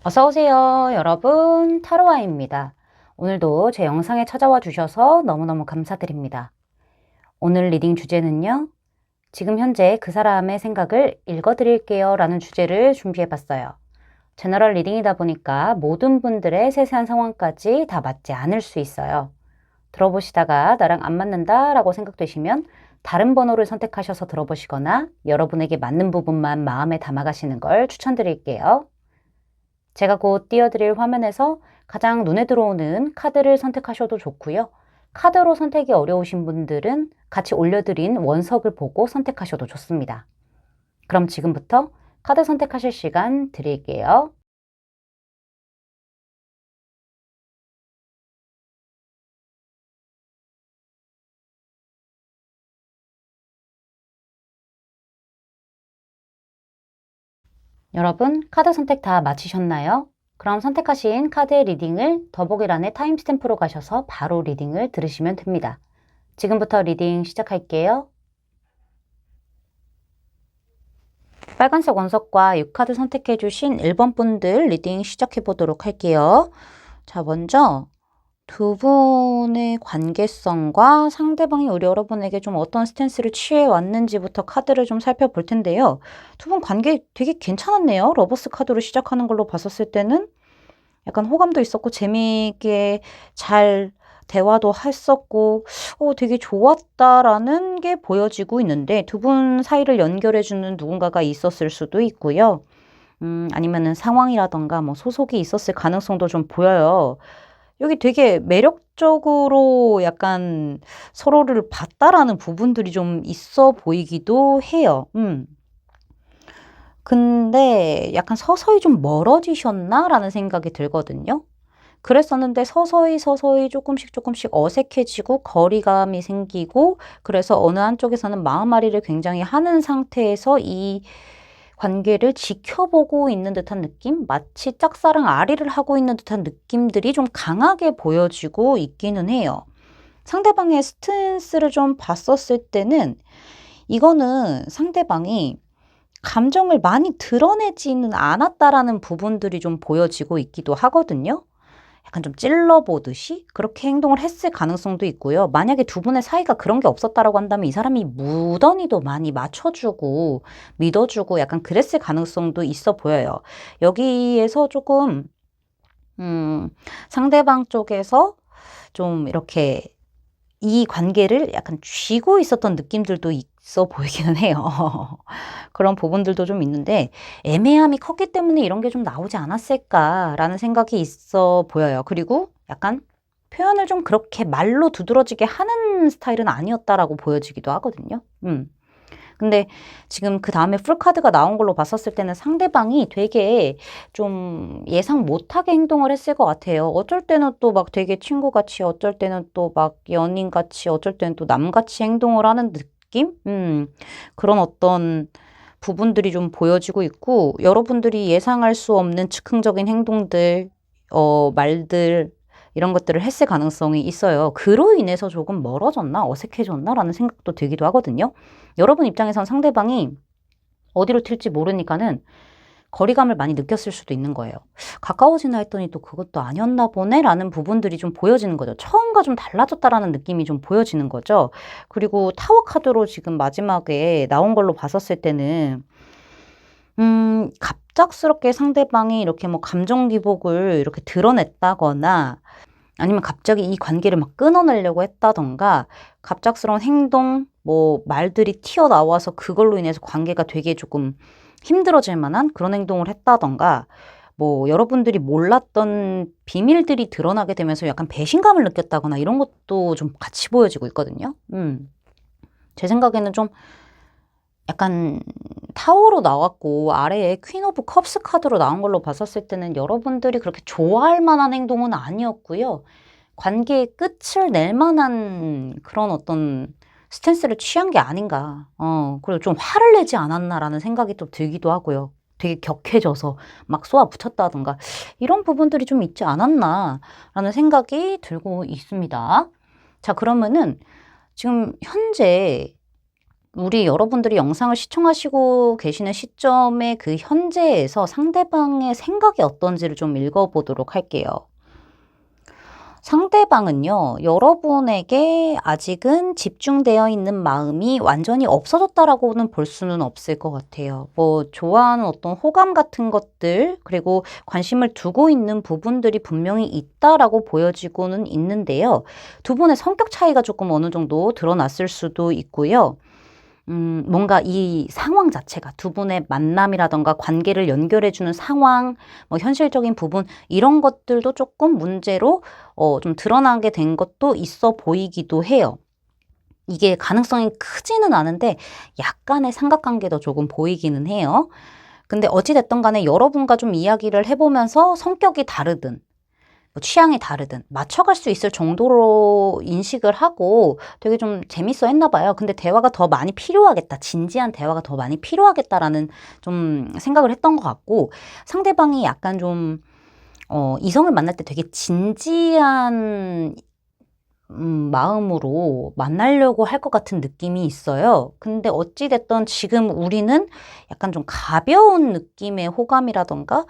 어서오세요, 여러분. 타로아입니다. 오늘도 제 영상에 찾아와 주셔서 너무너무 감사드립니다. 오늘 리딩 주제는요, 지금 현재 그 사람의 생각을 읽어드릴게요 라는 주제를 준비해봤어요. 제너럴 리딩이다 보니까 모든 분들의 세세한 상황까지 다 맞지 않을 수 있어요. 들어보시다가 나랑 안 맞는다 라고 생각되시면 다른 번호를 선택하셔서 들어보시거나 여러분에게 맞는 부분만 마음에 담아가시는 걸 추천드릴게요. 제가 곧 띄워드릴 화면에서 가장 눈에 들어오는 카드를 선택하셔도 좋고요. 카드로 선택이 어려우신 분들은 같이 올려드린 원석을 보고 선택하셔도 좋습니다. 그럼 지금부터 카드 선택하실 시간 드릴게요. 여러분, 카드 선택 다 마치셨나요? 그럼 선택하신 카드의 리딩을 더보기란의 타임스탬프로 가셔서 바로 리딩을 들으시면 됩니다. 지금부터 리딩 시작할게요. 빨간색 원석과 6카드 선택해주신 1번 분들 리딩 시작해보도록 할게요. 자, 먼저 두 분의 관계성과 상대방이 우리 여러분에게 좀 어떤 스탠스를 취해왔는지부터 카드를 좀 살펴볼 텐데요. 두 분 관계 되게 괜찮았네요. 러버스 카드로 시작하는 걸로 봤었을 때는 약간 호감도 있었고 재미있게 잘 대화도 했었고 되게 좋았다라는 게 보여지고 있는데 두 분 사이를 연결해주는 누군가가 있었을 수도 있고요. 아니면은 상황이라던가 뭐 소속이 있었을 가능성도 좀 보여요. 여기 되게 매력적으로 약간 서로를 봤다라는 부분들이 좀 있어 보이기도 해요. 근데 약간 서서히 좀 멀어지셨나라는 생각이 들거든요. 그랬었는데 서서히 조금씩 어색해지고 거리감이 생기고 그래서 어느 한쪽에서는 마음앓이를 굉장히 하는 상태에서 이 관계를 지켜보고 있는 듯한 느낌? 마치 짝사랑 아리를 하고 있는 듯한 느낌들이 좀 강하게 보여지고 있기는 해요. 상대방의 스탠스를 좀 봤었을 때는 이거는 상대방이 감정을 많이 드러내지는 않았다라는 부분들이 좀 보여지고 있기도 하거든요. 약간 좀 찔러보듯이 그렇게 행동을 했을 가능성도 있고요. 만약에 두 분의 사이가 그런 게 없었다라고 한다면 이 사람이 무던히도 많이 맞춰주고 믿어주고 약간 그랬을 가능성도 있어 보여요. 여기에서 조금 상대방 쪽에서 좀 이렇게 이 관계를 약간 쥐고 있었던 느낌들도 있어 보이기는 해요. 그런 부분들도 좀 있는데 애매함이 컸기 때문에 이런 게 좀 나오지 않았을까라는 생각이 있어 보여요. 그리고 약간 표현을 좀 그렇게 말로 두드러지게 하는 스타일은 아니었다라고 보여지기도 하거든요. 근데 지금 그 다음에 풀카드가 나온 걸로 봤었을 때는 상대방이 되게 좀 예상 못하게 행동을 했을 것 같아요. 어쩔 때는 또 막 되게 친구같이, 어쩔 때는 또 막 연인같이, 어쩔 때는 또 남같이 행동을 하는 느낌? 그런 어떤 부분들이 좀 보여지고 있고, 여러분들이 예상할 수 없는 즉흥적인 행동들, 말들, 이런 것들을 했을 가능성이 있어요. 그로 인해서 조금 멀어졌나, 어색해졌나, 라는 생각도 들기도 하거든요. 여러분 입장에선 상대방이 어디로 튈지 모르니까는 거리감을 많이 느꼈을 수도 있는 거예요. 가까워지나 했더니 또 그것도 아니었나 보네? 라는 부분들이 좀 보여지는 거죠. 처음과 좀 달라졌다라는 느낌이 좀 보여지는 거죠. 그리고 타워 카드로 지금 마지막에 나온 걸로 봤었을 때는 갑작스럽게 상대방이 이렇게 뭐 감정 기복을 이렇게 드러냈다거나 아니면 갑자기 이 관계를 막 끊어내려고 했다던가 갑작스러운 행동, 뭐 말들이 튀어나와서 그걸로 인해서 관계가 되게 조금 힘들어질 만한 그런 행동을 했다던가 뭐 여러분들이 몰랐던 비밀들이 드러나게 되면서 약간 배신감을 느꼈다거나 이런 것도 좀 같이 보여지고 있거든요. 제 생각에는 좀 약간 타워로 나왔고 아래에 퀸 오브 컵스 카드로 나온 걸로 봤었을 때는 여러분들이 그렇게 좋아할 만한 행동은 아니었고요. 관계의 끝을 낼 만한 그런 어떤 스탠스를 취한 게 아닌가. 그리고 좀 화를 내지 않았나라는 생각이 또 들기도 하고요. 되게 격해져서 막 쏘아붙였다든가 이런 부분들이 좀 있지 않았나라는 생각이 들고 있습니다. 자, 그러면은 지금 현재 우리 여러분들이 영상을 시청하시고 계시는 시점의 그 현재에서 상대방의 생각이 어떤지를 좀 읽어보도록 할게요. 상대방은요, 여러분에게 아직은 집중되어 있는 마음이 완전히 없어졌다라고는 볼 수는 없을 것 같아요. 뭐, 좋아하는 어떤 호감 같은 것들, 그리고 관심을 두고 있는 부분들이 분명히 있다라고 보여지고는 있는데요. 두 분의 성격 차이가 조금 어느 정도 드러났을 수도 있고요. 뭔가 이 상황 자체가 두 분의 만남이라던가 관계를 연결해주는 상황, 뭐 현실적인 부분, 이런 것들도 조금 문제로 좀 드러나게 된 것도 있어 보이기도 해요. 이게 가능성이 크지는 않은데 약간의 삼각관계도 조금 보이기는 해요. 근데 어찌됐든 간에 여러분과 좀 이야기를 해보면서 성격이 다르든 뭐 취향이 다르든 맞춰갈 수 있을 정도로 인식을 하고 되게 좀 재밌어 했나 봐요. 근데 대화가 더 많이 필요하겠다. 진지한 대화가 더 많이 필요하겠다라는 좀 생각을 했던 것 같고, 상대방이 약간 좀 이성을 만날 때 되게 진지한 마음으로 만나려고 할 것 같은 느낌이 있어요. 근데 어찌됐든 지금 우리는 약간 좀 가벼운 느낌의 호감이라던가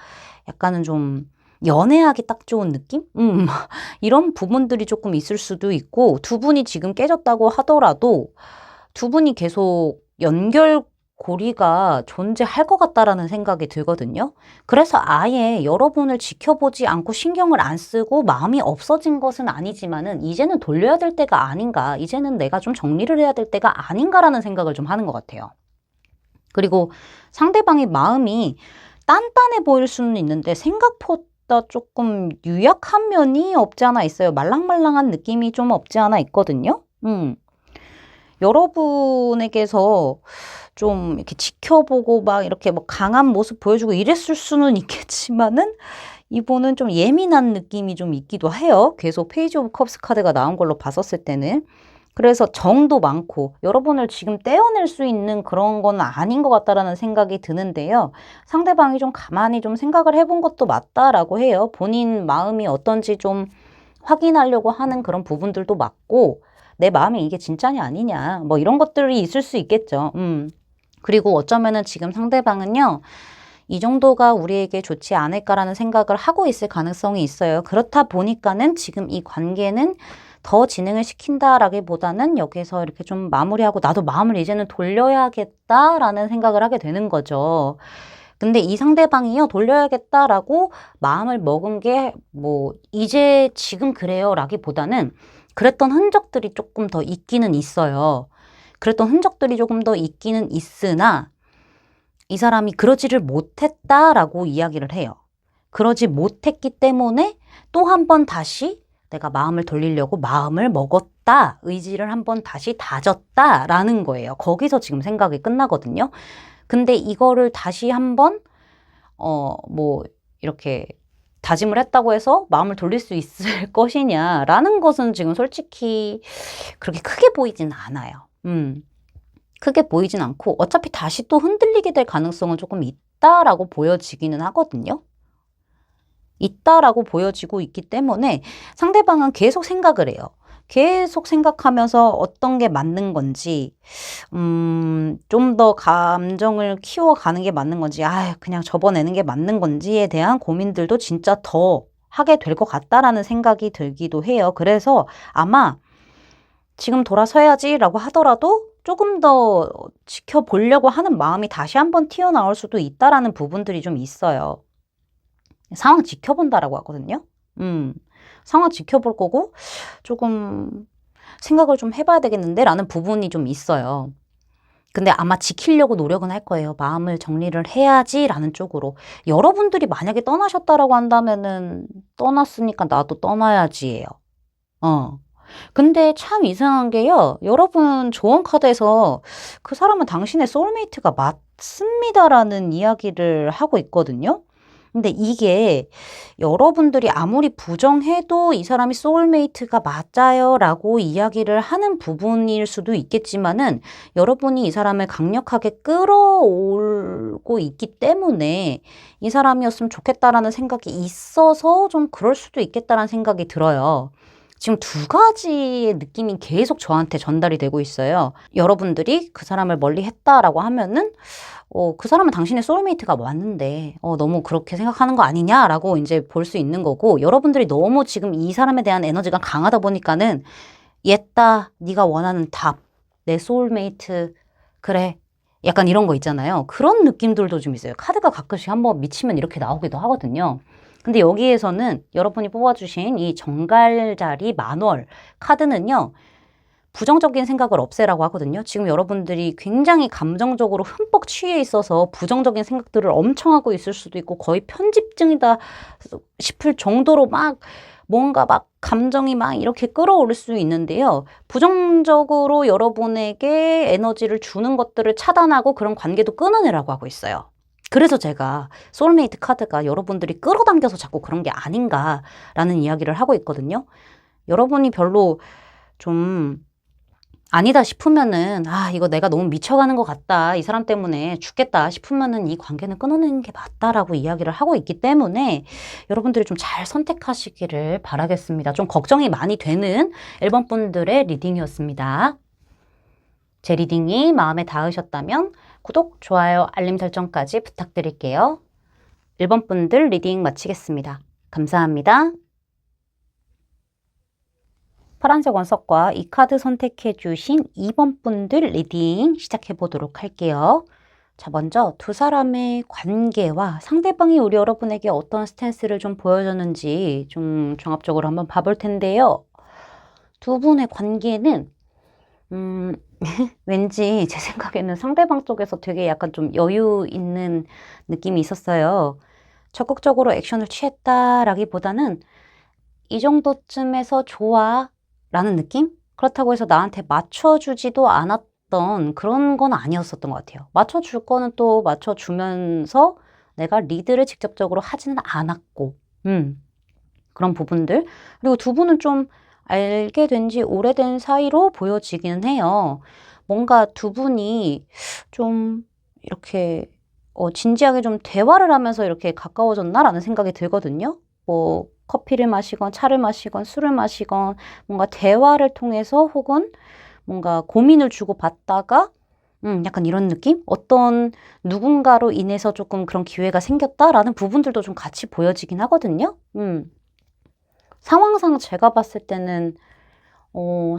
약간은 좀 연애하기 딱 좋은 느낌? 이런 부분들이 조금 있을 수도 있고, 두 분이 지금 깨졌다고 하더라도 두 분이 계속 연결고리가 존재할 것 같다라는 생각이 들거든요. 그래서 아예 여러분을 지켜보지 않고 신경을 안 쓰고 마음이 없어진 것은 아니지만은 이제는 돌려야 될 때가 아닌가, 이제는 내가 좀 정리를 해야 될 때가 아닌가라는 생각을 좀 하는 것 같아요. 그리고 상대방의 마음이 단단해 보일 수는 있는데 생각보다 조금 유약한 면이 없지 않아 있어요. 말랑말랑한 느낌이 좀 없지 않아 있거든요. 여러분에게서 좀 이렇게 지켜보고 막 이렇게 뭐 강한 모습 보여주고 이랬을 수는 있겠지만은 이분은 좀 예민한 느낌이 좀 있기도 해요. 계속 페이지 오브 컵스 카드가 나온 걸로 봤었을 때는. 그래서 정도 많고 여러분을 지금 떼어낼 수 있는 그런 건 아닌 것 같다라는 생각이 드는데요. 상대방이 좀 가만히 좀 생각을 해본 것도 맞다라고 해요. 본인 마음이 어떤지 좀 확인하려고 하는 그런 부분들도 맞고, 내 마음이 이게 진짜냐 아니냐 뭐 이런 것들이 있을 수 있겠죠. 그리고 어쩌면은 지금 상대방은요, 이 정도가 우리에게 좋지 않을까라는 생각을 하고 있을 가능성이 있어요. 그렇다 보니까는 지금 이 관계는 더 진행을 시킨다라기보다는 여기서 이렇게 좀 마무리하고 나도 마음을 이제는 돌려야겠다라는 생각을 하게 되는 거죠. 근데 이 상대방이요, 돌려야겠다라고 마음을 먹은 게 뭐 이제 지금 그래요 라기보다는 그랬던 흔적들이 조금 더 있기는 있어요. 그랬던 흔적들이 조금 더 있기는 있으나 이 사람이 그러지를 못했다라고 이야기를 해요. 그러지 못했기 때문에 또 한 번 다시 내가 마음을 돌리려고 마음을 먹었다, 의지를 한 번 다시 다졌다라는 거예요. 거기서 지금 생각이 끝나거든요. 근데 이거를 다시 한번 뭐 이렇게 다짐을 했다고 해서 마음을 돌릴 수 있을 것이냐라는 것은 지금 솔직히 그렇게 크게 보이진 않아요. 크게 보이진 않고 어차피 다시 또 흔들리게 될 가능성은 조금 있다라고 보여지기는 하거든요. 있다라고 보여지고 있기 때문에 상대방은 계속 생각을 해요. 계속 생각하면서 어떤 게 맞는 건지, 좀 더 감정을 키워가는 게 맞는 건지, 그냥 접어내는 게 맞는 건지에 대한 고민들도 진짜 더 하게 될 것 같다라는 생각이 들기도 해요. 그래서 아마 지금 돌아서야지라고 하더라도 조금 더 지켜보려고 하는 마음이 다시 한번 튀어나올 수도 있다라는 부분들이 좀 있어요. 상황 지켜본다라고 하거든요. 상황 지켜볼 거고 조금 생각을 좀 해봐야 되겠는데 라는 부분이 좀 있어요. 근데 아마 지키려고 노력은 할 거예요. 마음을 정리를 해야지 라는 쪽으로. 여러분들이 만약에 떠나셨다라고 한다면은 떠났으니까 나도 떠나야지예요. 근데 참 이상한 게요, 여러분 조언 카드에서 그 사람은 당신의 소울메이트가 맞습니다라는 이야기를 하고 있거든요. 근데 이게 여러분들이 아무리 부정해도 이 사람이 소울메이트가 맞아요 라고 이야기를 하는 부분일 수도 있겠지만은, 여러분이 이 사람을 강력하게 끌어올고 있기 때문에 이 사람이었으면 좋겠다라는 생각이 있어서 좀 그럴 수도 있겠다라는 생각이 들어요. 지금 두 가지의 느낌이 계속 저한테 전달이 되고 있어요. 여러분들이 그 사람을 멀리 했다라고 하면은 그 사람은 당신의 소울메이트가 맞는데 너무 그렇게 생각하는 거 아니냐라고 이제 볼 수 있는 거고, 여러분들이 너무 지금 이 사람에 대한 에너지가 강하다 보니까는 옛다, 네가 원하는 답, 내 소울메이트, 그래, 약간 이런 거 있잖아요. 그런 느낌들도 좀 있어요. 카드가 가끔씩 한번 미치면 이렇게 나오기도 하거든요. 근데 여기에서는 여러분이 뽑아주신 이 정갈자리 만월 카드는요, 부정적인 생각을 없애라고 하거든요. 지금 여러분들이 굉장히 감정적으로 흠뻑 취해 있어서 부정적인 생각들을 엄청 하고 있을 수도 있고, 거의 편집증이다 싶을 정도로 막 뭔가 막 감정이 막 이렇게 끌어오를 수 있는데요. 부정적으로 여러분에게 에너지를 주는 것들을 차단하고 그런 관계도 끊어내라고 하고 있어요. 그래서 제가 소울메이트 카드가 여러분들이 끌어당겨서 자꾸 그런 게 아닌가라는 이야기를 하고 있거든요. 여러분이 별로 좀 아니다 싶으면은, 이거 내가 너무 미쳐가는 것 같다, 이 사람 때문에 죽겠다 싶으면은 이 관계는 끊어내는 게 맞다라고 이야기를 하고 있기 때문에 여러분들이 좀 잘 선택하시기를 바라겠습니다. 좀 걱정이 많이 되는 1번 분들의 리딩이었습니다. 제 리딩이 마음에 닿으셨다면 구독, 좋아요, 알림 설정까지 부탁드릴게요. 1번 분들 리딩 마치겠습니다. 감사합니다. 파란색 원석과 이 카드 선택해 주신 2번 분들 리딩 시작해 보도록 할게요. 자, 먼저 두 사람의 관계와 상대방이 우리 여러분에게 어떤 스탠스를 좀 보여줬는지 좀 종합적으로 한번 봐볼 텐데요. 두 분의 관계는 왠지 제 생각에는 상대방 쪽에서 되게 약간 좀 여유 있는 느낌이 있었어요. 적극적으로 액션을 취했다라기보다는 이 정도쯤에서 좋아 라는 느낌? 그렇다고 해서 나한테 맞춰주지도 않았던 그런 건 아니었었던 것 같아요. 맞춰줄 거는 또 맞춰주면서 내가 리드를 직접적으로 하지는 않았고, 그런 부분들. 그리고 두 분은 좀 알게 된 지 오래된 사이로 보여지기는 해요. 뭔가 두 분이 좀 이렇게 진지하게 좀 대화를 하면서 이렇게 가까워졌나라는 생각이 들거든요. 뭐 커피를 마시건 차를 마시건 술을 마시건 뭔가 대화를 통해서 혹은 뭔가 고민을 주고받다가 약간 이런 느낌? 어떤 누군가로 인해서 조금 그런 기회가 생겼다라는 부분들도 좀 같이 보여지긴 하거든요. 상황상 제가 봤을 때는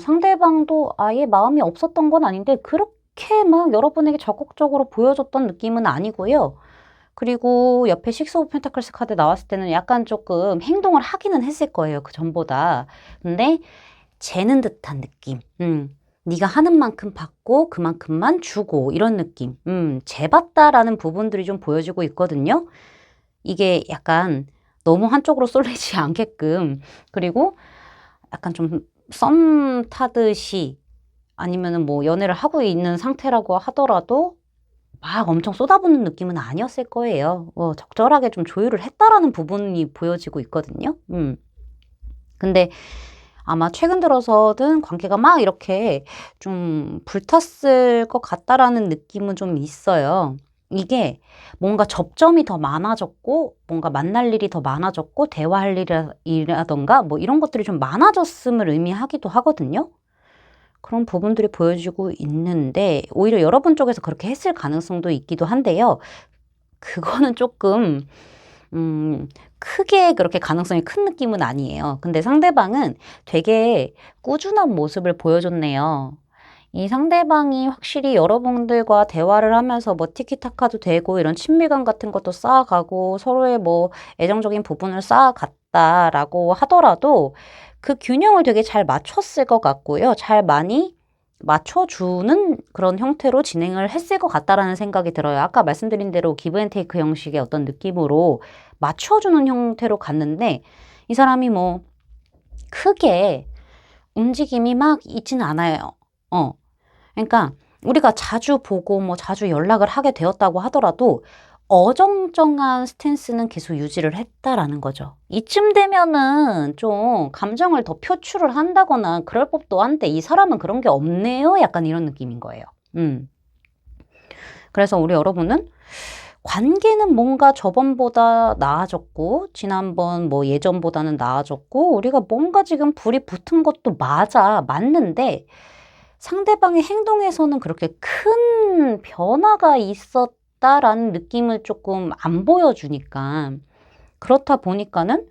상대방도 아예 마음이 없었던 건 아닌데 그렇게 막 여러분에게 적극적으로 보여줬던 느낌은 아니고요. 그리고 옆에 식스 오브 펜타클스 카드 나왔을 때는 약간 조금 행동을 하기는 했을 거예요, 그 전보다. 근데 재는 듯한 느낌. 네가 하는 만큼 받고 그만큼만 주고 이런 느낌. 재봤다라는 부분들이 좀 보여지고 있거든요. 이게 약간 너무 한쪽으로 쏠리지 않게끔, 그리고 약간 좀 썸 타듯이, 아니면은 뭐 연애를 하고 있는 상태라고 하더라도 막 엄청 쏟아붓는 느낌은 아니었을 거예요. 적절하게 좀 조율을 했다라는 부분이 보여지고 있거든요. 근데 아마 최근 들어서든 관계가 막 이렇게 좀 불탔을 것 같다라는 느낌은 좀 있어요. 이게 뭔가 접점이 더 많아졌고, 뭔가 만날 일이 더 많아졌고, 대화할 일이라던가 뭐 이런 것들이 좀 많아졌음을 의미하기도 하거든요. 그런 부분들이 보여지고 있는데 오히려 여러분 쪽에서 그렇게 했을 가능성도 있기도 한데요. 그거는 조금 크게 그렇게 가능성이 큰 느낌은 아니에요. 근데 상대방은 되게 꾸준한 모습을 보여줬네요. 이 상대방이 확실히 여러분들과 대화를 하면서 뭐 티키타카도 되고 이런 친밀감 같은 것도 쌓아가고 서로의 뭐 애정적인 부분을 쌓아갔다라고 하더라도 그 균형을 되게 잘 맞췄을 것 같고요. 잘 많이 맞춰주는 그런 형태로 진행을 했을 것 같다라는 생각이 들어요. 아까 말씀드린 대로 기브 앤 테이크 형식의 어떤 느낌으로 맞춰주는 형태로 갔는데 이 사람이 뭐 크게 움직임이 막 있지는 않아요. 그러니까 우리가 자주 보고 뭐 자주 연락을 하게 되었다고 하더라도 어정쩡한 스탠스는 계속 유지를 했다라는 거죠. 이쯤 되면은 좀 감정을 더 표출을 한다거나 그럴 법도 한데 이 사람은 그런 게 없네요. 약간 이런 느낌인 거예요. 그래서 우리 여러분은 관계는 뭔가 저번보다 나아졌고, 지난번 뭐 예전보다는 나아졌고, 우리가 뭔가 지금 불이 붙은 것도 맞는데, 상대방의 행동에서는 그렇게 큰 변화가 있었다라는 느낌을 조금 안 보여주니까, 그렇다 보니까는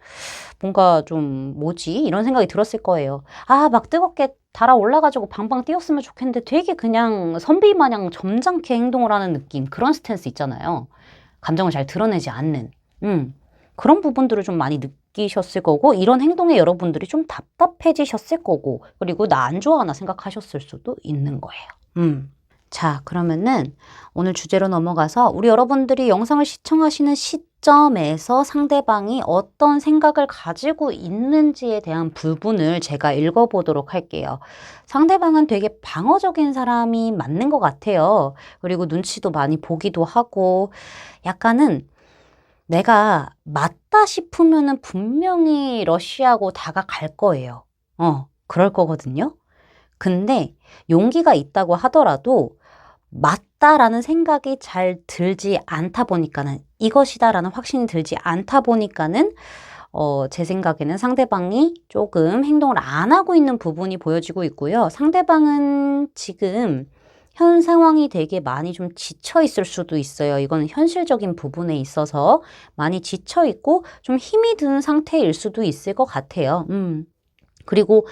뭔가 좀 뭐지? 이런 생각이 들었을 거예요. 아, 막 뜨겁게 달아올라가지고 방방 뛰었으면 좋겠는데 되게 그냥 선비 마냥 점잖게 행동을 하는 느낌. 그런 스탠스 있잖아요. 감정을 잘 드러내지 않는. 그런 부분들을 좀 많이 느끼셨을 거고, 이런 행동에 여러분들이 좀 답답해지셨을 거고, 그리고 나 안 좋아하나 생각하셨을 수도 있는 거예요. 자, 그러면은 오늘 주제로 넘어가서 우리 여러분들이 영상을 시청하시는 시점에서 상대방이 어떤 생각을 가지고 있는지에 대한 부분을 제가 읽어보도록 할게요. 상대방은 되게 방어적인 사람이 맞는 것 같아요. 그리고 눈치도 많이 보기도 하고, 약간은 내가 맞다 싶으면은 분명히 러쉬하고 다가갈 거예요. 그럴 거거든요. 근데 용기가 있다고 하더라도 맞다라는 생각이 잘 들지 않다 보니까는, 이것이다라는 확신이 들지 않다 보니까는 제 생각에는 상대방이 조금 행동을 안 하고 있는 부분이 보여지고 있고요. 상대방은 지금 현 상황이 되게 많이 좀 지쳐 있을 수도 있어요. 이거는 현실적인 부분에 있어서 많이 지쳐 있고 좀 힘이 든 상태일 수도 있을 것 같아요. 그리고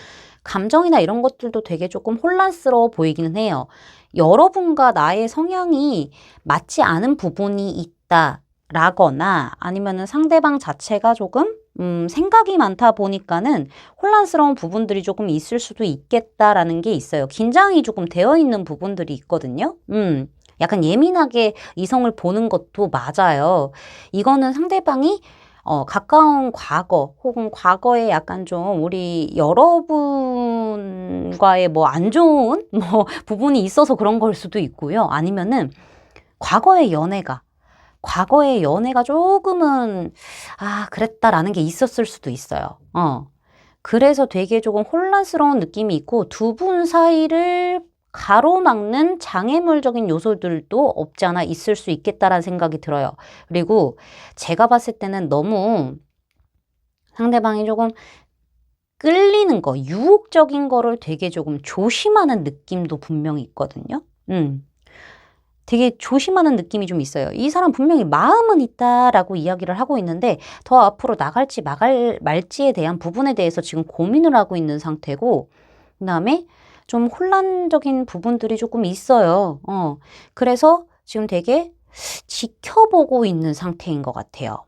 감정이나 이런 것들도 되게 조금 혼란스러워 보이기는 해요. 여러분과 나의 성향이 맞지 않은 부분이 있다라거나 아니면은 상대방 자체가 조금 생각이 많다 보니까는 혼란스러운 부분들이 조금 있을 수도 있겠다라는 게 있어요. 긴장이 조금 되어 있는 부분들이 있거든요. 약간 예민하게 이성을 보는 것도 맞아요. 이거는 상대방이 가까운 과거 혹은 과거에 약간 좀 우리 여러분과의 뭐 안 좋은 뭐 부분이 있어서 그런 걸 수도 있고요. 아니면은 과거의 연애가 조금은 그랬다라는 게 있었을 수도 있어요. 그래서 되게 조금 혼란스러운 느낌이 있고 두 분 사이를 가로막는 장애물적인 요소들도 없지 않아 있을 수 있겠다라는 생각이 들어요. 그리고 제가 봤을 때는 너무 상대방이 조금 끌리는 거, 유혹적인 거를 되게 조금 조심하는 느낌도 분명히 있거든요. 되게 조심하는 느낌이 좀 있어요. 이 사람 분명히 마음은 있다라고 이야기를 하고 있는데 더 앞으로 나갈지 말지에 대한 부분에 대해서 지금 고민을 하고 있는 상태고, 그다음에 좀 혼란적인 부분들이 조금 있어요. 그래서 지금 되게 지켜보고 있는 상태인 것 같아요.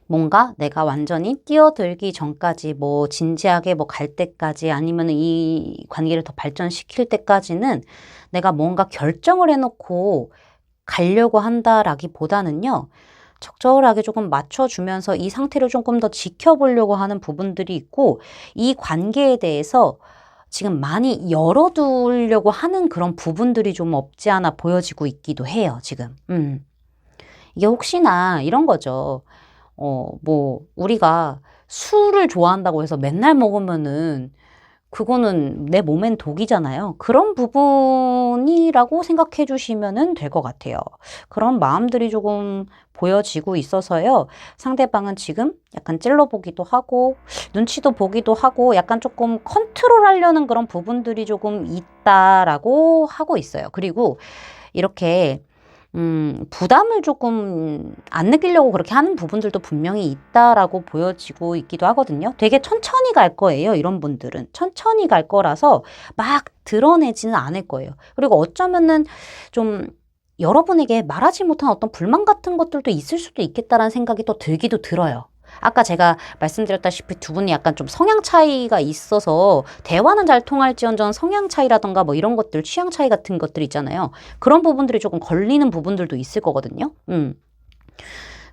뭔가 내가 완전히 뛰어들기 전까지 뭐 진지하게 뭐 갈 때까지 아니면 이 관계를 더 발전시킬 때까지는 내가 뭔가 결정을 해놓고 가려고 한다라기보다는요. 적절하게 조금 맞춰주면서 이 상태를 조금 더 지켜보려고 하는 부분들이 있고, 이 관계에 대해서 지금 많이 열어두려고 하는 그런 부분들이 좀 없지 않아 보여지고 있기도 해요, 지금. 이게 혹시나 이런 거죠. 뭐, 우리가 술을 좋아한다고 해서 맨날 먹으면은 그거는 내 몸엔 독이잖아요. 그런 부분이라고 생각해 주시면 될 것 같아요. 그런 마음들이 조금 보여지고 있어서요. 상대방은 지금 약간 찔러보기도 하고, 눈치도 보기도 하고, 약간 조금 컨트롤하려는 그런 부분들이 조금 있다라고 하고 있어요. 그리고 이렇게 부담을 조금 안 느끼려고 그렇게 하는 부분들도 분명히 있다라고 보여지고 있기도 하거든요. 되게 천천히 갈 거예요. 이런 분들은. 천천히 갈 거라서 막 드러내지는 않을 거예요. 그리고 어쩌면은 좀 여러분에게 말하지 못한 어떤 불만 같은 것들도 있을 수도 있겠다라는 생각이 또 들기도 들어요. 아까 제가 말씀드렸다시피 두 분이 약간 좀 성향 차이가 있어서 대화는 잘 통할지언정 성향 차이라던가 뭐 이런 것들, 취향 차이 같은 것들 있잖아요. 그런 부분들이 조금 걸리는 부분들도 있을 거거든요.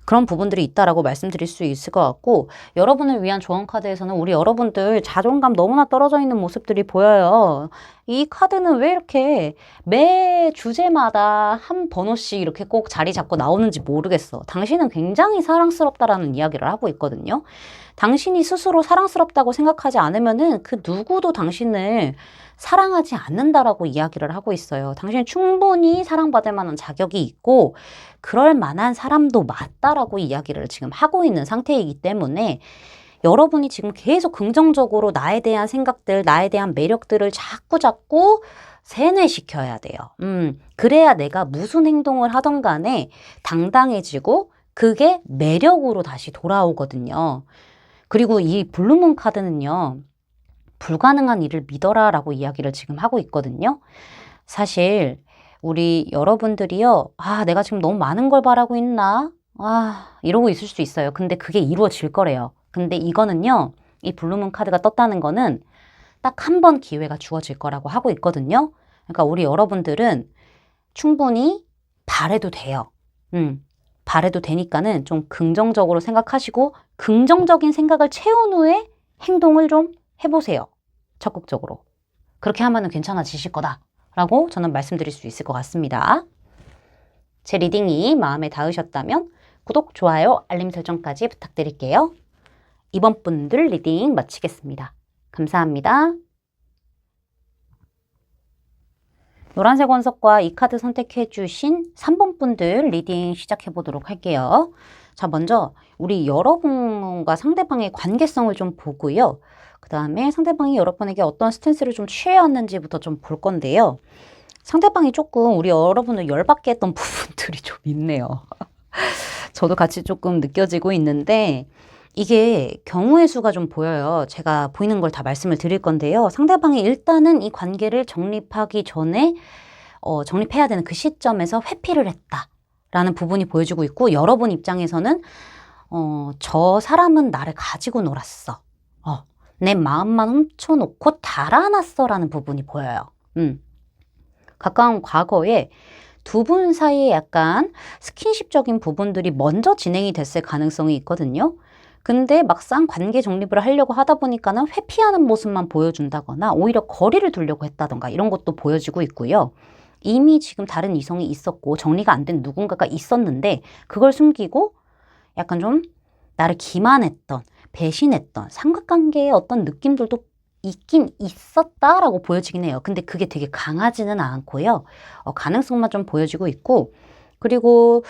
그런 부분들이 있다라고 말씀드릴 수 있을 것 같고, 여러분을 위한 조언 카드에서는 우리 여러분들 자존감 너무나 떨어져 있는 모습들이 보여요. 이 카드는 왜 이렇게 매 주제마다 한 번호씩 이렇게 꼭 자리 잡고 나오는지 모르겠어. 당신은 굉장히 사랑스럽다라는 이야기를 하고 있거든요. 당신이 스스로 사랑스럽다고 생각하지 않으면은 그 누구도 당신을 사랑하지 않는다라고 이야기를 하고 있어요. 당신은 충분히 사랑받을 만한 자격이 있고 그럴 만한 사람도 맞다라고 이야기를 지금 하고 있는 상태이기 때문에 여러분이 지금 계속 긍정적으로 나에 대한 생각들, 나에 대한 매력들을 자꾸 세뇌시켜야 돼요. 그래야 내가 무슨 행동을 하던 간에 당당해지고 그게 매력으로 다시 돌아오거든요. 그리고 이 블루문 카드는요. 불가능한 일을 믿어라 라고 이야기를 지금 하고 있거든요. 사실 우리 여러분들이요. 아, 내가 지금 너무 많은 걸 바라고 있나? 아, 이러고 있을 수 있어요. 근데 그게 이루어질 거래요. 근데 이거는요. 이 블루문 카드가 떴다는 거는 딱 한 번 기회가 주어질 거라고 하고 있거든요. 그러니까 우리 여러분들은 충분히 바래도 돼요. 바래도 되니까는 좀 긍정적으로 생각하시고 긍정적인 생각을 채운 후에 행동을 좀 해보세요. 적극적으로. 그렇게 하면 괜찮아지실 거다라고 저는 말씀드릴 수 있을 것 같습니다. 제 리딩이 마음에 닿으셨다면 구독, 좋아요, 알림 설정까지 부탁드릴게요. 이번 분들 리딩 마치겠습니다. 감사합니다. 노란색 원석과 이 카드 선택해 주신 3번 분들 리딩 시작해 보도록 할게요. 자, 먼저 우리 여러분과 상대방의 관계성을 좀 보고요. 그 다음에 상대방이 여러분에게 어떤 스탠스를 좀 취해왔는지부터 좀 볼 건데요. 상대방이 조금 우리 여러분을 열받게 했던 부분들이 좀 있네요. 저도 같이 조금 느껴지고 있는데 이게 경우의 수가 좀 보여요. 제가 보이는 걸 다 말씀을 드릴 건데요. 상대방이 일단은 이 관계를 정립하기 전에 정립해야 되는 그 시점에서 회피를 했다라는 부분이 보여지고 있고 여러분 입장에서는 저 사람은 나를 가지고 놀았어. 내 마음만 훔쳐놓고 달아났어라는 부분이 보여요. 가까운 과거에 두 분 사이에 약간 스킨십적인 부분들이 먼저 진행이 됐을 가능성이 있거든요. 근데 막상 관계 정립을 하려고 하다 보니까는 회피하는 모습만 보여준다거나 오히려 거리를 두려고 했다던가 이런 것도 보여지고 있고요. 이미 지금 다른 이성이 있었고 정리가 안 된 누군가가 있었는데 그걸 숨기고 약간 좀 나를 기만했던, 배신했던 삼각관계의 어떤 느낌들도 있긴 있었다라고 보여지긴 해요. 근데 그게 되게 강하지는 않고요. 가능성만 좀 보여지고 있고 그리고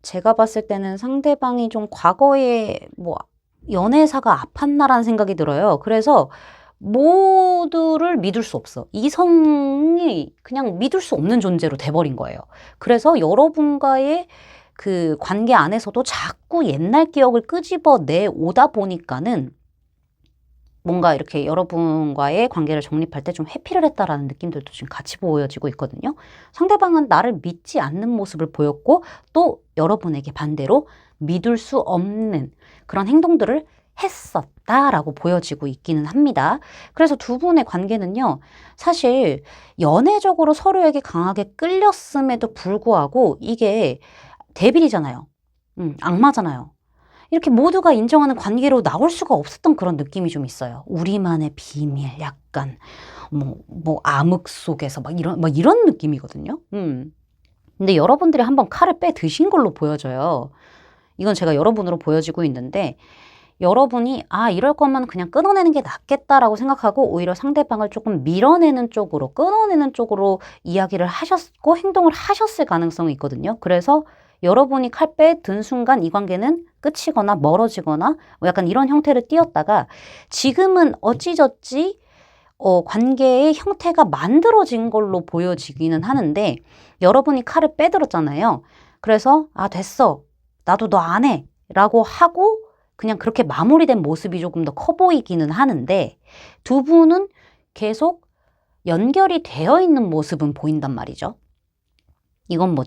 제가 봤을 때는 상대방이 좀 과거에 뭐 연애사가 아팠나라는 생각이 들어요. 그래서 모두를 믿을 수 없어. 이성이 그냥 믿을 수 없는 존재로 돼버린 거예요. 그래서 여러분과의 그 관계 안에서도 자꾸 옛날 기억을 끄집어내 오다 보니까는 뭔가 이렇게 여러분과의 관계를 정립할 때 좀 회피를 했다라는 느낌들도 지금 같이 보여지고 있거든요. 상대방은 나를 믿지 않는 모습을 보였고 또 여러분에게 반대로 믿을 수 없는 그런 행동들을 했었다라고 보여지고 있기는 합니다. 그래서 두 분의 관계는요. 사실 연애적으로 서로에게 강하게 끌렸음에도 불구하고 이게 데빌이잖아요. 악마잖아요. 이렇게 모두가 인정하는 관계로 나올 수가 없었던 그런 느낌이 좀 있어요. 우리만의 비밀, 약간 뭐 암흑 속에서 막 이런 느낌이거든요. 근데 여러분들이 한번 칼을 빼 드신 걸로 보여져요. 이건 제가 여러분으로 보여지고 있는데 여러분이 이럴 거면 그냥 끊어내는 게 낫겠다라고 생각하고 오히려 상대방을 조금 밀어내는 쪽으로 끊어내는 쪽으로 이야기를 하셨고 행동을 하셨을 가능성이 있거든요. 그래서 여러분이 칼 빼든 순간 이 관계는 끝이거나 멀어지거나 약간 이런 형태를 띄었다가 지금은 어찌저찌 관계의 형태가 만들어진 걸로 보여지기는 하는데 여러분이 칼을 빼들었잖아요. 그래서 됐어. 나도 너 안 해. 라고 하고 그냥 그렇게 마무리된 모습이 조금 더 커 보이기는 하는데 두 분은 계속 연결이 되어 있는 모습은 보인단 말이죠. 이건 뭐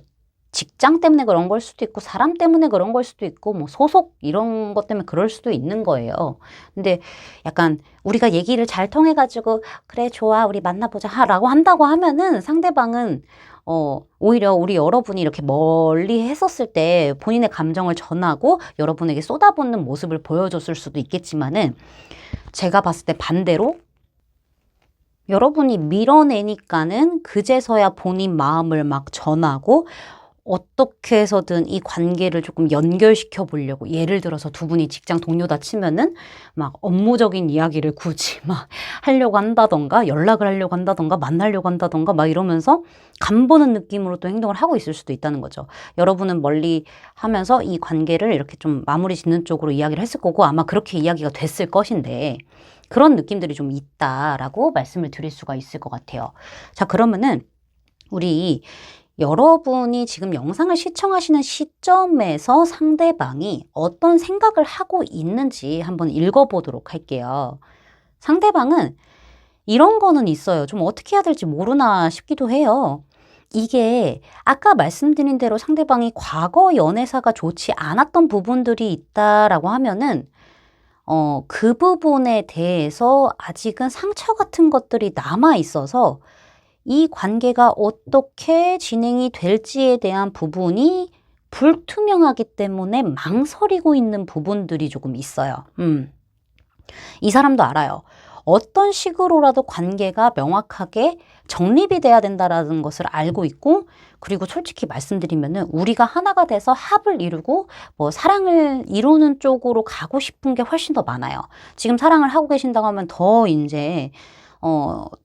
직장 때문에 그런 걸 수도 있고 사람 때문에 그런 걸 수도 있고 뭐 소속 이런 것 때문에 그럴 수도 있는 거예요. 근데 약간 우리가 얘기를 잘 통해가지고 그래 좋아 우리 만나보자 라고 한다고 하면은 상대방은 오히려 우리 여러분이 이렇게 멀리 했었을 때 본인의 감정을 전하고 여러분에게 쏟아붓는 모습을 보여줬을 수도 있겠지만은 제가 봤을 때 반대로 여러분이 밀어내니까는 그제서야 본인 마음을 막 전하고 어떻게 해서든 이 관계를 조금 연결시켜 보려고, 예를 들어서 두 분이 직장 동료다 치면은 막 업무적인 이야기를 굳이 막 하려고 한다던가, 연락을 하려고 한다던가, 만나려고 한다던가 막 이러면서 간보는 느낌으로 또 행동을 하고 있을 수도 있다는 거죠. 여러분은 멀리 하면서 이 관계를 이렇게 좀 마무리 짓는 쪽으로 이야기를 했을 거고, 아마 그렇게 이야기가 됐을 것인데, 그런 느낌들이 좀 있다라고 말씀을 드릴 수가 있을 것 같아요. 자, 그러면은 우리 여러분이 지금 영상을 시청하시는 시점에서 상대방이 어떤 생각을 하고 있는지 한번 읽어보도록 할게요. 상대방은 이런 거는 있어요. 좀 어떻게 해야 될지 모르나 싶기도 해요. 이게 아까 말씀드린 대로 상대방이 과거 연애사가 좋지 않았던 부분들이 있다라고 하면은 그 부분에 대해서 아직은 상처 같은 것들이 남아 있어서 이 관계가 어떻게 진행이 될지에 대한 부분이 불투명하기 때문에 망설이고 있는 부분들이 조금 있어요. 이 사람도 알아요. 어떤 식으로라도 관계가 명확하게 정립이 돼야 된다라는 것을 알고 있고, 그리고 솔직히 말씀드리면은 우리가 하나가 돼서 합을 이루고 뭐 사랑을 이루는 쪽으로 가고 싶은 게 훨씬 더 많아요. 지금 사랑을 하고 계신다고 하면 더 이제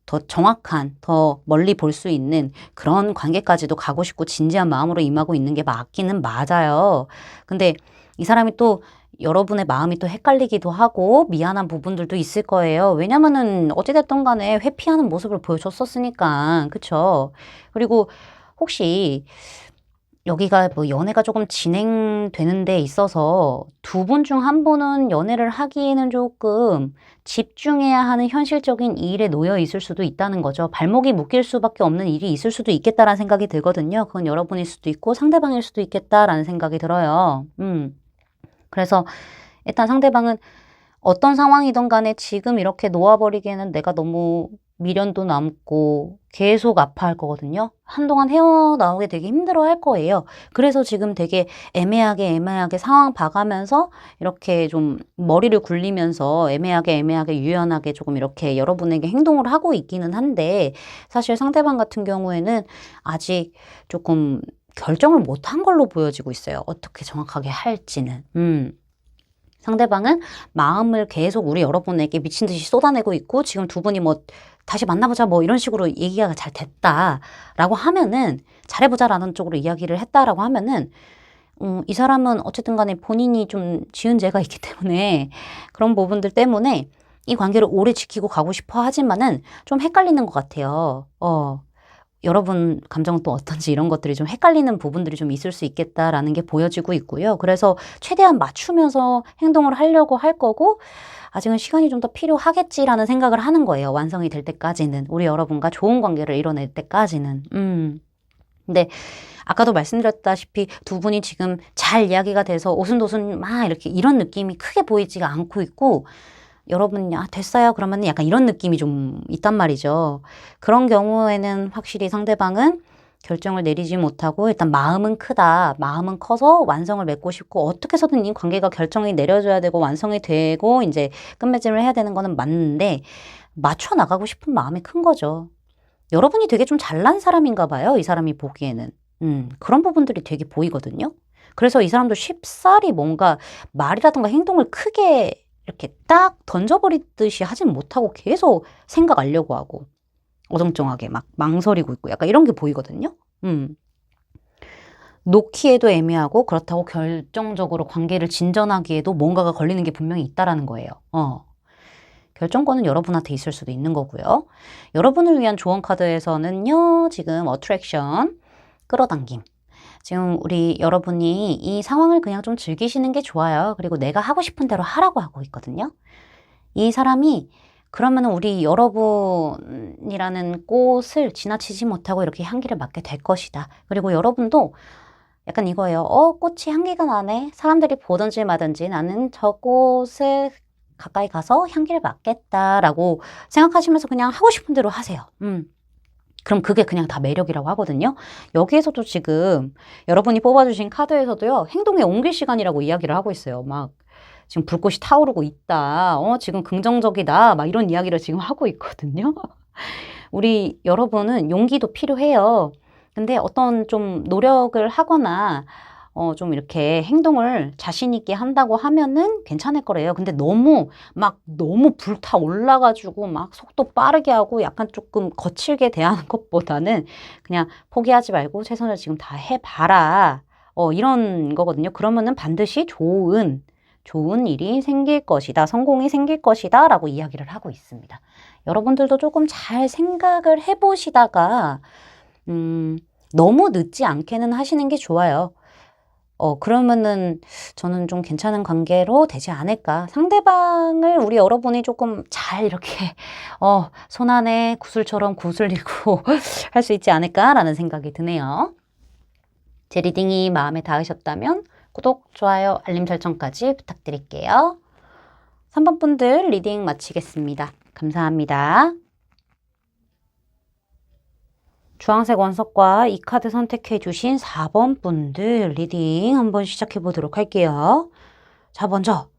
더 정확한, 더 멀리 볼 수 있는 그런 관계까지도 가고 싶고 진지한 마음으로 임하고 있는 게 맞기는 맞아요. 근데 이 사람이 또 여러분의 마음이 또 헷갈리기도 하고 미안한 부분들도 있을 거예요. 왜냐면은 어찌됐든 간에 회피하는 모습을 보여줬었으니까. 그쵸? 그리고 혹시 여기가 뭐 연애가 조금 진행되는 데 있어서 두 분 중 한 분은 연애를 하기에는 조금 집중해야 하는 현실적인 일에 놓여 있을 수도 있다는 거죠. 발목이 묶일 수밖에 없는 일이 있을 수도 있겠다라는 생각이 들거든요. 그건 여러분일 수도 있고 상대방일 수도 있겠다라는 생각이 들어요. 그래서 일단 상대방은 어떤 상황이든 간에 지금 이렇게 놓아버리기에는 내가 너무 미련도 남고 계속 아파할 거거든요. 한동안 헤어나오게 되게 힘들어할 거예요. 그래서 지금 되게 애매하게 상황 봐가면서 이렇게 좀 머리를 굴리면서 애매하게 유연하게 조금 이렇게 여러분에게 행동을 하고 있기는 한데, 사실 상대방 같은 경우에는 아직 조금 결정을 못한 걸로 보여지고 있어요. 어떻게 정확하게 할지는. 상대방은 마음을 계속 우리 여러분에게 미친 듯이 쏟아내고 있고, 지금 두 분이 뭐 다시 만나보자 뭐 이런 식으로 얘기가 잘 됐다라고 하면은, 잘해보자라는 쪽으로 이야기를 했다라고 하면은 이 사람은 어쨌든 간에 본인이 좀 지은 죄가 있기 때문에 그런 부분들 때문에 이 관계를 오래 지키고 가고 싶어 하지만은 좀 헷갈리는 것 같아요. 여러분 감정은 또 어떤지 이런 것들이 좀 헷갈리는 부분들이 좀 있을 수 있겠다라는 게 보여지고 있고요. 그래서 최대한 맞추면서 행동을 하려고 할 거고, 아직은 시간이 좀 더 필요하겠지라는 생각을 하는 거예요. 완성이 될 때까지는. 우리 여러분과 좋은 관계를 이뤄낼 때까지는. 근데 아까도 말씀드렸다시피 두 분이 지금 잘 이야기가 돼서 오순도순 막 이렇게 이런 느낌이 크게 보이지가 않고 있고, 여러분이 됐어요 그러면 약간 이런 느낌이 좀 있단 말이죠. 그런 경우에는 확실히 상대방은 결정을 내리지 못하고 일단 마음은 크다. 마음은 커서 완성을 맺고 싶고 어떻게 해서든 이 관계가 결정이 내려져야 되고 완성이 되고 이제 끝맺음을 해야 되는 거는 맞는데, 맞춰 나가고 싶은 마음이 큰 거죠. 여러분이 되게 좀 잘난 사람인가 봐요. 이 사람이 보기에는. 그런 부분들이 되게 보이거든요. 그래서 이 사람도 쉽사리 뭔가 말이라든가 행동을 크게 이렇게 딱 던져버리듯이 하진 못하고 계속 생각하려고 하고 어정쩡하게 막 망설이고 있고 약간 이런 게 보이거든요. 놓기에도 애매하고 그렇다고 결정적으로 관계를 진전하기에도 뭔가가 걸리는 게 분명히 있다라는 거예요. 결정권은 여러분한테 있을 수도 있는 거고요. 여러분을 위한 조언 카드에서는요, 지금 어트랙션, 끌어당김. 지금 우리 여러분이 이 상황을 그냥 좀 즐기시는 게 좋아요. 그리고 내가 하고 싶은 대로 하라고 하고 있거든요. 이 사람이 그러면 우리 여러분이라는 꽃을 지나치지 못하고 이렇게 향기를 맡게 될 것이다. 그리고 여러분도 약간 이거예요. 꽃이 향기가 나네. 사람들이 보든지 마든지 나는 저 꽃을 가까이 가서 향기를 맡겠다라고 생각하시면서 그냥 하고 싶은 대로 하세요. 그럼 그게 그냥 다 매력이라고 하거든요. 여기에서도 지금 여러분이 뽑아주신 카드에서도요, 행동에 옮길 시간이라고 이야기를 하고 있어요. 막 지금 불꽃이 타오르고 있다. 지금 긍정적이다. 막 이런 이야기를 지금 하고 있거든요. 우리 여러분은 용기도 필요해요. 근데 어떤 좀 노력을 하거나 좀 이렇게 행동을 자신 있게 한다고 하면은 괜찮을 거래요. 근데 너무 불타 올라가지고 막 속도 빠르게 하고 약간 조금 거칠게 대하는 것보다는 그냥 포기하지 말고 최선을 지금 다 해봐라. 이런 거거든요. 그러면은 반드시 좋은 일이 생길 것이다. 성공이 생길 것이다. 라고 이야기를 하고 있습니다. 여러분들도 조금 잘 생각을 해보시다가, 너무 늦지 않게는 하시는 게 좋아요. 그러면은 저는 좀 괜찮은 관계로 되지 않을까. 상대방을 우리 여러분이 조금 잘 이렇게, 손 안에 구슬처럼 구슬리고 할 수 있지 않을까라는 생각이 드네요. 제 리딩이 마음에 닿으셨다면 구독, 좋아요, 알림 설정까지 부탁드릴게요. 3번 분들 리딩 마치겠습니다. 감사합니다. 주황색 원석과 이 카드 선택해 주신 4번 분들 리딩 한번 시작해 보도록 할게요. 자, 먼저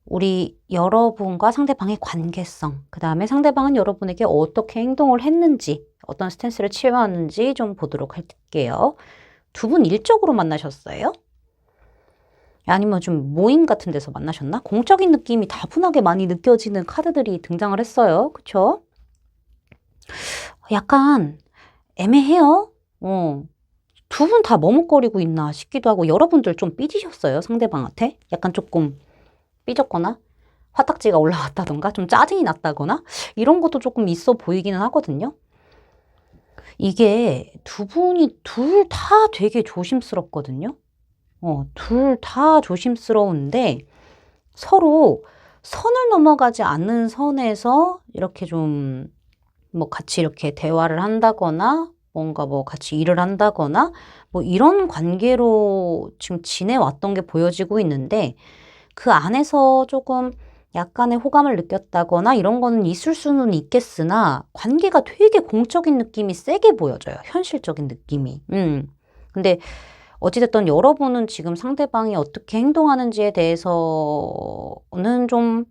우리 여러분과 상대방의 관계성, 그 다음에 상대방은 여러분에게 어떻게 행동을 했는지, 어떤 스탠스를 취해왔는지 좀 보도록 할게요. 두 분 일적으로 만나셨어요? 아니면 좀 모임 같은 데서 만나셨나? 공적인 느낌이 다분하게 많이 느껴지는 카드들이 등장을 했어요. 그쵸? 약간 애매해요. 두 분 다 머뭇거리고 있나 싶기도 하고 여러분들 좀 삐지셨어요. 상대방한테. 약간 조금 삐졌거나 화딱지가 올라갔다던가 좀 짜증이 났다거나 이런 것도 조금 있어 보이기는 하거든요. 이게 두 분이 둘 다 되게 조심스럽거든요. 둘 다 조심스러운데 서로 선을 넘어가지 않는 선에서 이렇게 좀 뭐 같이 이렇게 대화를 한다거나 뭔가 뭐 같이 일을 한다거나 뭐 이런 관계로 지금 지내왔던 게 보여지고 있는데 그 안에서 조금 약간의 호감을 느꼈다거나 이런 거는 있을 수는 있겠으나 관계가 되게 공적인 느낌이 세게 보여져요. 현실적인 느낌이. 근데 어찌됐든 여러분은 지금 상대방이 어떻게 행동하는지에 대해서는 좀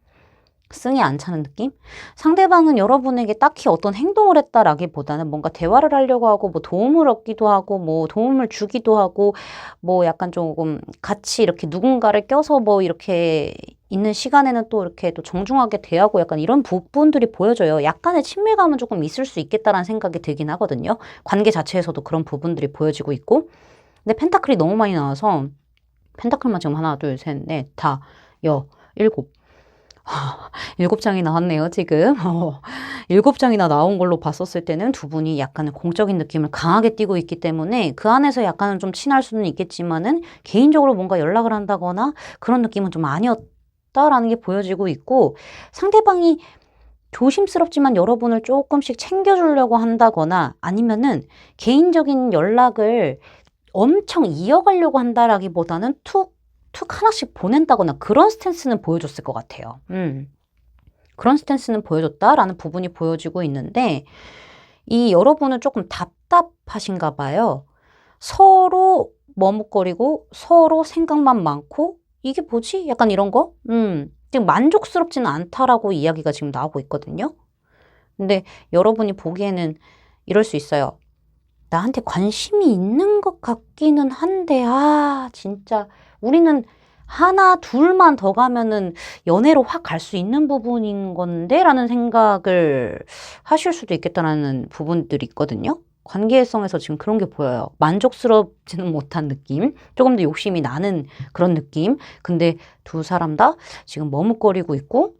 승이 안 차는 느낌? 상대방은 여러분에게 딱히 어떤 행동을 했다라기보다는 뭔가 대화를 하려고 하고 뭐 도움을 얻기도 하고 뭐 도움을 주기도 하고 뭐 약간 조금 같이 이렇게 누군가를 껴서 뭐 이렇게 있는 시간에는 또 이렇게 또 정중하게 대하고 약간 이런 부분들이 보여져요. 약간의 친밀감은 조금 있을 수 있겠다라는 생각이 들긴 하거든요. 관계 자체에서도 그런 부분들이 보여지고 있고. 근데 펜타클이 너무 많이 나와서 펜타클만 지금 하나, 둘, 셋, 넷, 다, 일곱. 7장이 나왔네요, 지금. 7장이나 나온 걸로 봤었을 때는 두 분이 약간의 공적인 느낌을 강하게 띠고 있기 때문에 그 안에서 약간은 좀 친할 수는 있겠지만은 개인적으로 뭔가 연락을 한다거나 그런 느낌은 좀 아니었다라는 게 보여지고 있고 상대방이 조심스럽지만 여러분을 조금씩 챙겨주려고 한다거나 아니면은 개인적인 연락을 엄청 이어가려고 한다라기보다는 툭 하나씩 보낸다거나 그런 스탠스는 보여줬을 것 같아요. 그런 스탠스는 보여줬다라는 부분이 보여지고 있는데 이 여러분은 조금 답답하신가 봐요. 서로 머뭇거리고 서로 생각만 많고 이게 뭐지? 약간 이런 거? 지금 만족스럽지는 않다라고 이야기가 지금 나오고 있거든요. 근데 여러분이 보기에는 이럴 수 있어요. 나한테 관심이 있는 것 같기는 한데, 진짜, 우리는 하나, 둘만 더 가면은 연애로 확 갈 수 있는 부분인 건데? 라는 생각을 하실 수도 있겠다라는 부분들이 있거든요. 관계성에서 지금 그런 게 보여요. 만족스럽지는 못한 느낌, 조금 더 욕심이 나는 그런 느낌. 근데 두 사람 다 지금 머뭇거리고 있고,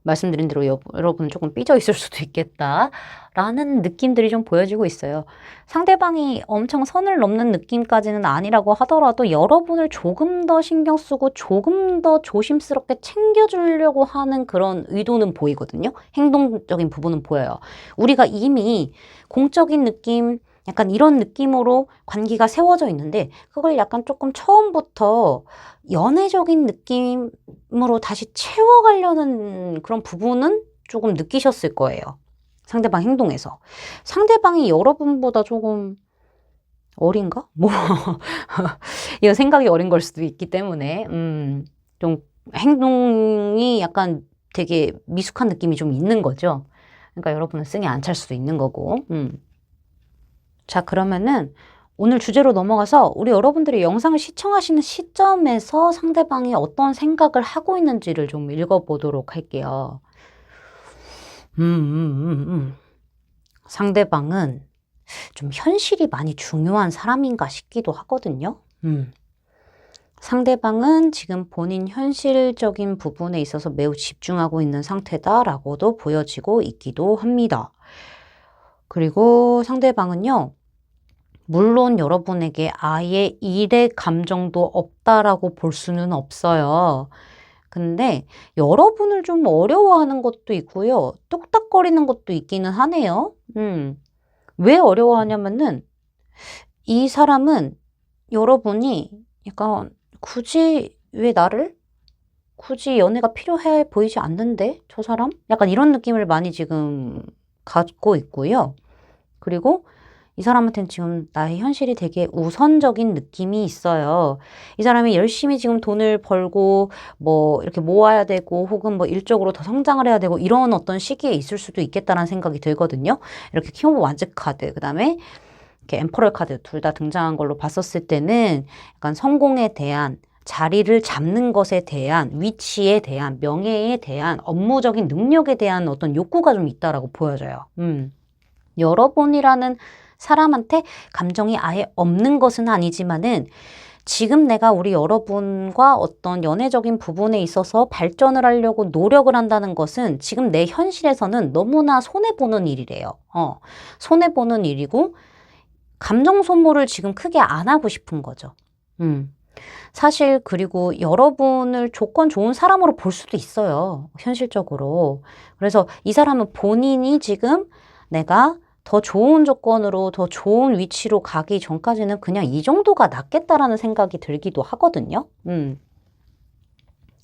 말씀드린 대로 여러분은 조금 삐져 있을 수도 있겠다라는 느낌들이 좀 보여지고 있어요. 상대방이 엄청 선을 넘는 느낌까지는 아니라고 하더라도 여러분을 조금 더 신경 쓰고 조금 더 조심스럽게 챙겨주려고 하는 그런 의도는 보이거든요. 행동적인 부분은 보여요. 우리가 이미 공적인 느낌, 약간 이런 느낌으로 관계가 세워져 있는데 그걸 약간 조금 처음부터 연애적인 느낌으로 다시 채워가려는 그런 부분은 조금 느끼셨을 거예요. 상대방 행동에서. 상대방이 여러분보다 조금 어린가? 뭐, 이거 생각이 어린 걸 수도 있기 때문에, 좀 행동이 약간 되게 미숙한 느낌이 좀 있는 거죠. 그러니까 여러분은 승이 안 찰 수도 있는 거고, 자, 그러면은 오늘 주제로 넘어가서 우리 여러분들이 영상을 시청하시는 시점에서 상대방이 어떤 생각을 하고 있는지를 좀 읽어보도록 할게요. 상대방은 좀 현실이 많이 중요한 사람인가 싶기도 하거든요. 상대방은 지금 본인 현실적인 부분에 있어서 매우 집중하고 있는 상태다라고도 보여지고 있기도 합니다. 그리고 상대방은요, 물론 여러분에게 아예 일의 감정도 없다라고 볼 수는 없어요. 근데 여러분을 좀 어려워하는 것도 있고요. 뚝딱거리는 것도 있기는 하네요. 왜 어려워하냐면은 이 사람은 여러분이 약간 굳이 왜 나를? 굳이 연애가 필요해 보이지 않는데? 저 사람? 약간 이런 느낌을 많이 지금 갖고 있고요. 그리고 이 사람한테는 지금 나의 현실이 되게 우선적인 느낌이 있어요. 이 사람이 열심히 지금 돈을 벌고 뭐 이렇게 모아야 되고 혹은 뭐 일적으로 더 성장을 해야 되고 이런 어떤 시기에 있을 수도 있겠다라는 생각이 들거든요. 이렇게 킹 오브 완즈 카드, 그다음에 이렇게 엠퍼럴 카드 둘 다 등장한 걸로 봤었을 때는 약간 성공에 대한 자리를 잡는 것에 대한 위치에 대한 명예에 대한 업무적인 능력에 대한 어떤 욕구가 좀 있다라고 보여져요. 여러분이라는 사람한테 감정이 아예 없는 것은 아니지만은 지금 내가 우리 여러분과 어떤 연애적인 부분에 있어서 발전을 하려고 노력을 한다는 것은 지금 내 현실에서는 너무나 손해보는 일이래요. 손해보는 일이고 감정 소모를 지금 크게 안 하고 싶은 거죠. 사실 그리고 여러분을 조건 좋은 사람으로 볼 수도 있어요. 현실적으로. 그래서 이 사람은 본인이 지금 내가 더 좋은 조건으로 더 좋은 위치로 가기 전까지는 그냥 이 정도가 낫겠다라는 생각이 들기도 하거든요.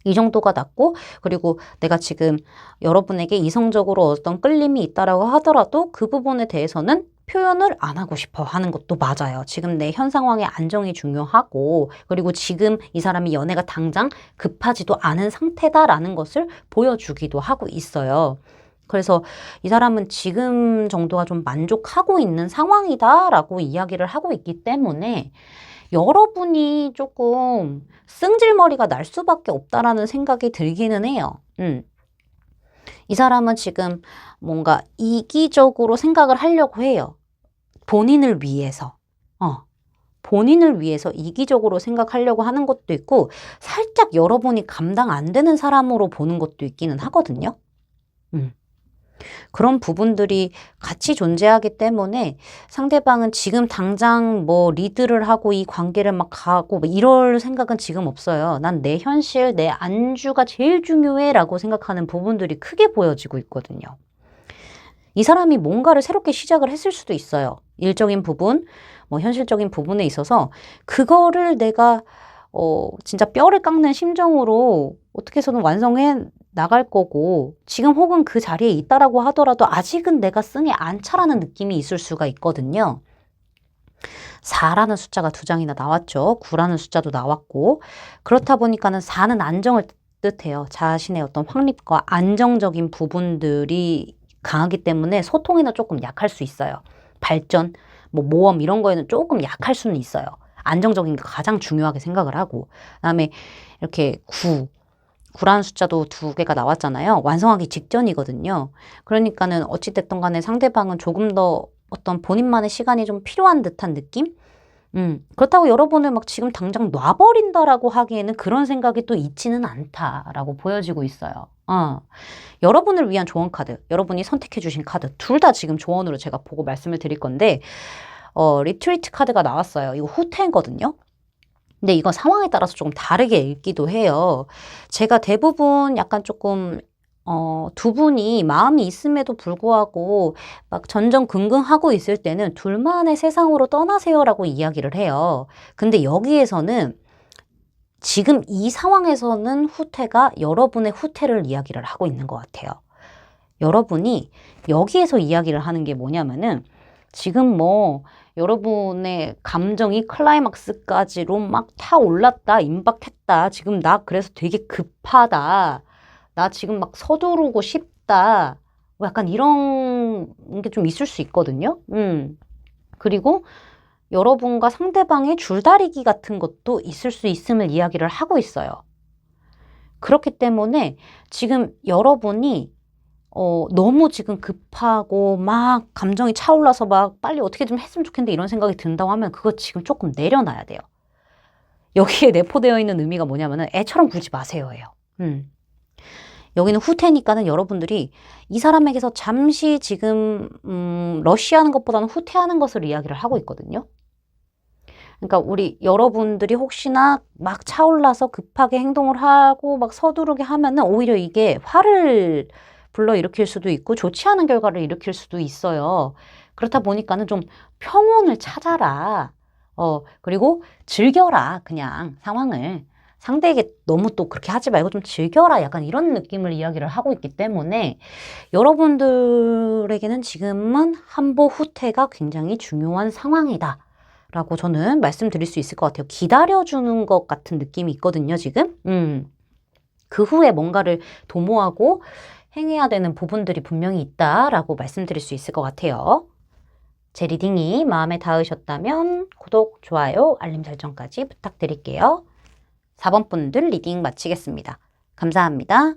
이 정도가 낫고, 그리고 내가 지금 여러분에게 이성적으로 어떤 끌림이 있다라고 하더라도 그 부분에 대해서는 표현을 안 하고 싶어 하는 것도 맞아요. 지금 내 현 상황의 안정이 중요하고, 그리고 지금 이 사람이 연애가 당장 급하지도 않은 상태다라는 것을 보여주기도 하고 있어요. 그래서 이 사람은 지금 정도가 좀 만족하고 있는 상황이다라고 이야기를 하고 있기 때문에 여러분이 조금 승질머리가 날 수밖에 없다라는 생각이 들기는 해요. 이 사람은 지금 뭔가 이기적으로 생각을 하려고 해요. 본인을 위해서. 본인을 위해서 이기적으로 생각하려고 하는 것도 있고 살짝 여러분이 감당 안 되는 사람으로 보는 것도 있기는 하거든요. 그런 부분들이 같이 존재하기 때문에 상대방은 지금 당장 뭐 리드를 하고 이 관계를 막 가고 뭐 이럴 생각은 지금 없어요. 난 내 현실, 내 안주가 제일 중요해 라고 생각하는 부분들이 크게 보여지고 있거든요. 이 사람이 뭔가를 새롭게 시작을 했을 수도 있어요. 일적인 부분, 뭐 현실적인 부분에 있어서 그거를 내가 진짜 뼈를 깎는 심정으로 어떻게 해서든 완성해 나갈 거고 지금 혹은 그 자리에 있다라고 하더라도 아직은 내가 승에 안 차라는 느낌이 있을 수가 있거든요. 4라는 숫자가 2장이나 나왔죠. 9라는 숫자도 나왔고 그렇다 보니까는 4는 안정을 뜻해요. 자신의 어떤 확립과 안정적인 부분들이 강하기 때문에 소통에는 조금 약할 수 있어요. 발전, 뭐 모험 이런 거에는 조금 약할 수는 있어요. 안정적인 게 가장 중요하게 생각을 하고 그다음에 이렇게 9라는 숫자도 2개가 나왔잖아요. 완성하기 직전이거든요. 그러니까는 어찌됐든 간에 상대방은 조금 더 어떤 본인만의 시간이 좀 필요한 듯한 느낌? 그렇다고 여러분을 막 지금 당장 놔버린다라고 하기에는 그런 생각이 또 있지는 않다라고 보여지고 있어요. 여러분을 위한 조언 카드, 여러분이 선택해 주신 카드 둘 다 지금 조언으로 제가 보고 말씀을 드릴 건데 리트리트 카드가 나왔어요. 이거 후퇴거든요. 근데 이거 상황에 따라서 조금 다르게 읽기도 해요. 제가 대부분 약간 조금 두 분이 마음이 있음에도 불구하고 막 전전긍긍하고 있을 때는 둘만의 세상으로 떠나세요라고 이야기를 해요. 근데 여기에서는 지금 이 상황에서는 후퇴가 여러분의 후퇴를 이야기를 하고 있는 것 같아요. 여러분이 여기에서 이야기를 하는 게 뭐냐면은 지금 뭐 여러분의 감정이 클라이막스까지로 막 타올랐다, 임박했다. 지금 나 그래서 되게 급하다. 나 지금 막 서두르고 싶다. 뭐 약간 이런 게 좀 있을 수 있거든요. 그리고 여러분과 상대방의 줄다리기 같은 것도 있을 수 있음을 이야기를 하고 있어요. 그렇기 때문에 지금 여러분이 너무 지금 급하고 막 감정이 차올라서 막 빨리 어떻게 좀 했으면 좋겠는데 이런 생각이 든다고 하면 그거 지금 조금 내려놔야 돼요. 여기에 내포되어 있는 의미가 뭐냐면은 애처럼 굴지 마세요예요. 여기는 후퇴니까는 여러분들이 이 사람에게서 잠시 지금 러쉬하는 것보다는 후퇴하는 것을 이야기를 하고 있거든요. 그러니까 여러분들이 혹시나 막 차올라서 급하게 행동을 하고 막 서두르게 하면은 오히려 이게 화를 불러일으킬 수도 있고 좋지 않은 결과를 일으킬 수도 있어요. 그렇다 보니까는 좀 평온을 찾아라. 그리고 즐겨라. 그냥 상황을. 상대에게 너무 또 그렇게 하지 말고 좀 즐겨라. 약간 이런 느낌을 이야기를 하고 있기 때문에 여러분들에게는 지금은 한보 후퇴가 굉장히 중요한 상황이다. 라고 저는 말씀드릴 수 있을 것 같아요. 기다려주는 것 같은 느낌이 있거든요, 지금. 그 후에 뭔가를 도모하고 행해야 되는 부분들이 분명히 있다라고 말씀드릴 수 있을 것 같아요. 제 리딩이 마음에 닿으셨다면 구독, 좋아요, 알림 설정까지 부탁드릴게요. 4번 분들 리딩 마치겠습니다. 감사합니다.